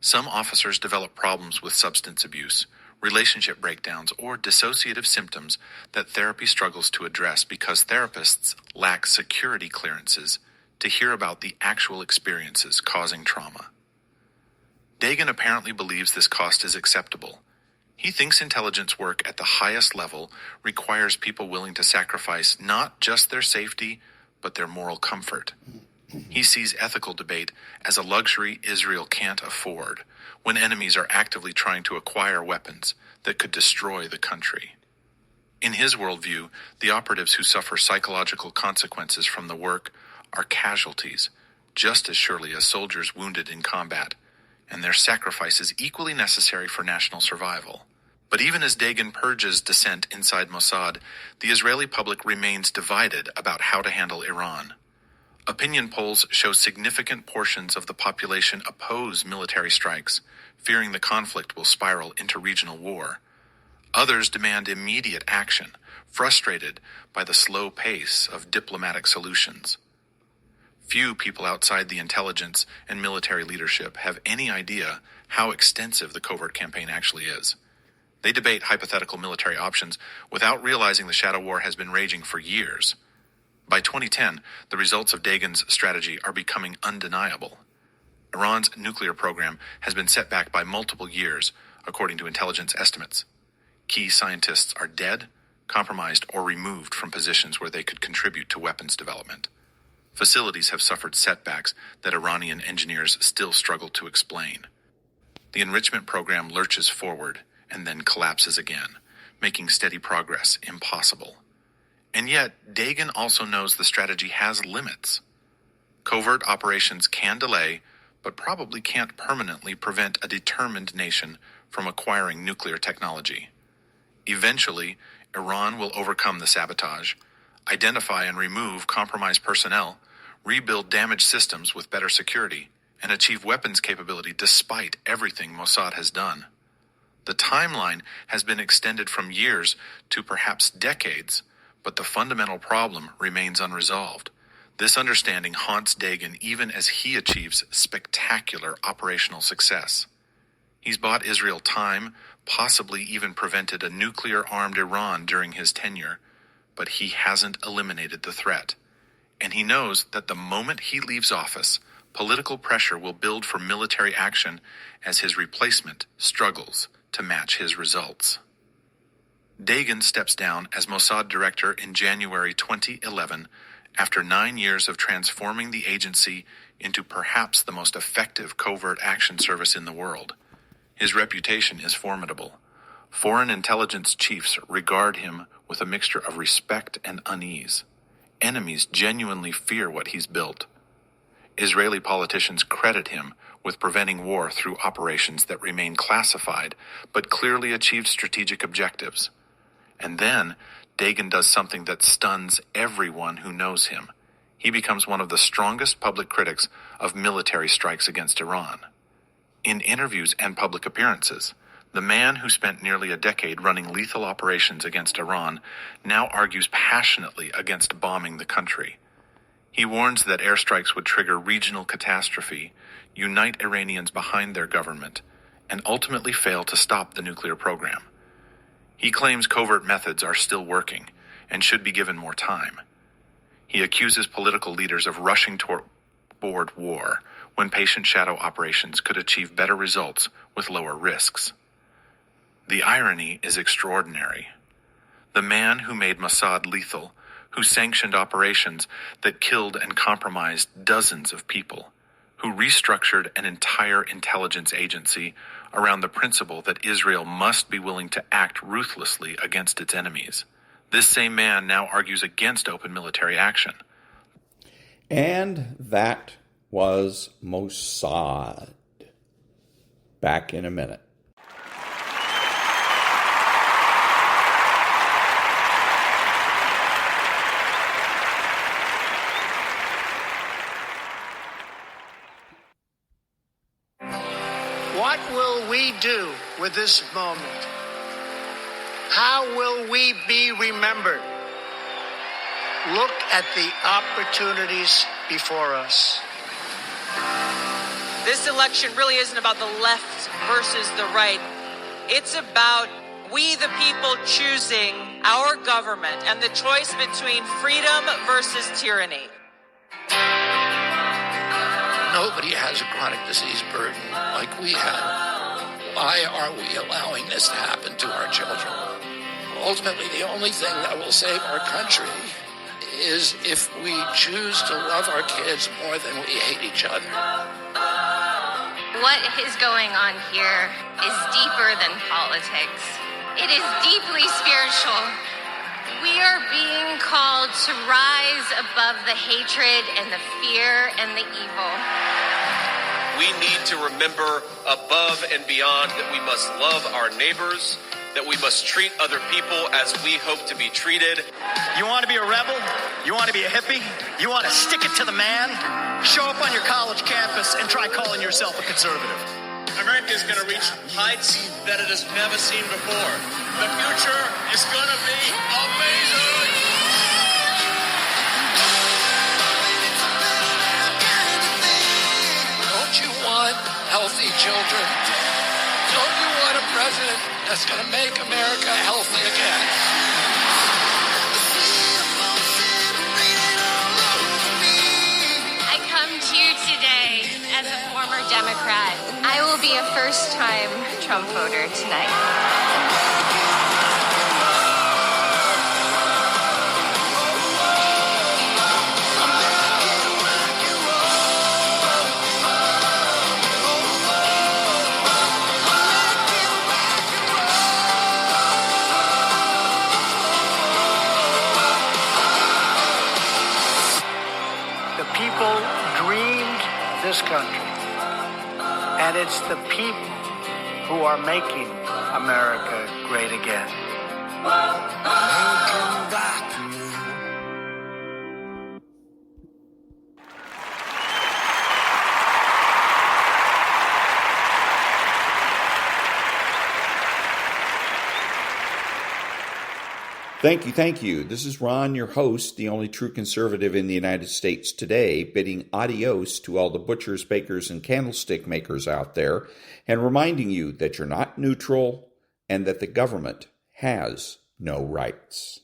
Some officers develop problems with substance abuse, relationship breakdowns, or dissociative symptoms that therapy struggles to address because therapists lack security clearances to hear about the actual experiences causing trauma. Dagon apparently believes this cost is acceptable. He thinks intelligence work at the highest level requires people willing to sacrifice not just their safety, but their moral comfort. He sees ethical debate as a luxury Israel can't afford when enemies are actively trying to acquire weapons that could destroy the country. In his worldview, the operatives who suffer psychological consequences from the work are casualties, just as surely as soldiers wounded in combat, and their sacrifice is equally necessary for national survival. But even as Dagon purges dissent inside Mossad, the Israeli public remains divided about how to handle Iran. Opinion polls show significant portions of the population oppose military strikes, fearing the conflict will spiral into regional war. Others demand immediate action, frustrated by the slow pace of diplomatic solutions. Few people outside the intelligence and military leadership have any idea how extensive the covert campaign actually is. They debate hypothetical military options without realizing the shadow war has been raging for years. By 2010, the results of Dagon's strategy are becoming undeniable. Iran's nuclear program has been set back by multiple years, according to intelligence estimates. Key scientists are dead, compromised, or removed from positions where they could contribute to weapons development. Facilities have suffered setbacks that Iranian engineers still struggle to explain. The enrichment program lurches forward and then collapses again, making steady progress impossible. And yet, Dagon also knows the strategy has limits. Covert operations can delay, but probably can't permanently prevent a determined nation from acquiring nuclear technology. Eventually, Iran will overcome the sabotage, identify and remove compromised personnel, rebuild damaged systems with better security, and achieve weapons capability despite everything Mossad has done. The timeline has been extended from years to perhaps decades, but the fundamental problem remains unresolved. This understanding haunts Dagon even as he achieves spectacular operational success. He's bought Israel time, possibly even prevented a nuclear-armed Iran during his tenure, but he hasn't eliminated the threat. And he knows that the moment he leaves office, political pressure will build for military action as his replacement struggles to match his results. Dagon steps down as Mossad director in January 2011 after 9 years of transforming the agency into perhaps the most effective covert action service in the world. His reputation is formidable. Foreign intelligence chiefs regard him with a mixture of respect and unease. Enemies genuinely fear what he's built. Israeli politicians credit him with preventing war through operations that remain classified but clearly achieved strategic objectives. And then, Dagon does something that stuns everyone who knows him. He becomes one of the strongest public critics of military strikes against Iran. In interviews and public appearances, the man who spent nearly a decade running lethal operations against Iran now argues passionately against bombing the country. He warns that airstrikes would trigger regional catastrophe, unite Iranians behind their government, and ultimately fail to stop the nuclear program. He claims covert methods are still working and should be given more time. He accuses political leaders of rushing toward war when patient shadow operations could achieve better results with lower risks. The irony is extraordinary. The man who made Mossad lethal, who sanctioned operations that killed and compromised dozens of people, who restructured an entire intelligence agency around the principle that Israel must be willing to act ruthlessly against its enemies. This same man now argues against open military action. And that was Mossad. Back in a minute. What will we do with this moment? How will we be remembered? Look at the opportunities before us. This election really isn't about the left versus the right. It's about we the people choosing our government and the choice between freedom versus tyranny. Nobody has a chronic disease burden like we have. Why are we allowing this to happen to our children? Ultimately, the only thing that will save our country is if we choose to love our kids more than we hate each other. What is going on here is deeper than politics. It is deeply spiritual. We are being called to rise above the hatred and the fear and the evil. We need to remember above and beyond that we must love our neighbors, that we must treat other people as we hope to be treated. You want to be a rebel? You want to be a hippie? You want to stick it to the man? Show up on your college campus and try calling yourself a conservative. America is going to reach heights that it has never seen before. The future is going to be amazing. Don't you want healthy children? Don't you want a president that's going to make America healthy again? here today as a former Democrat. I will be a first-time Trump voter tonight. People dreamed this country, and it's the people who are making America great again. Thank you. This is Ron, your host, the only true conservative in the United States today, bidding adios to all the butchers, bakers, and candlestick makers out there, and reminding you that you're not neutral and that the government has no rights.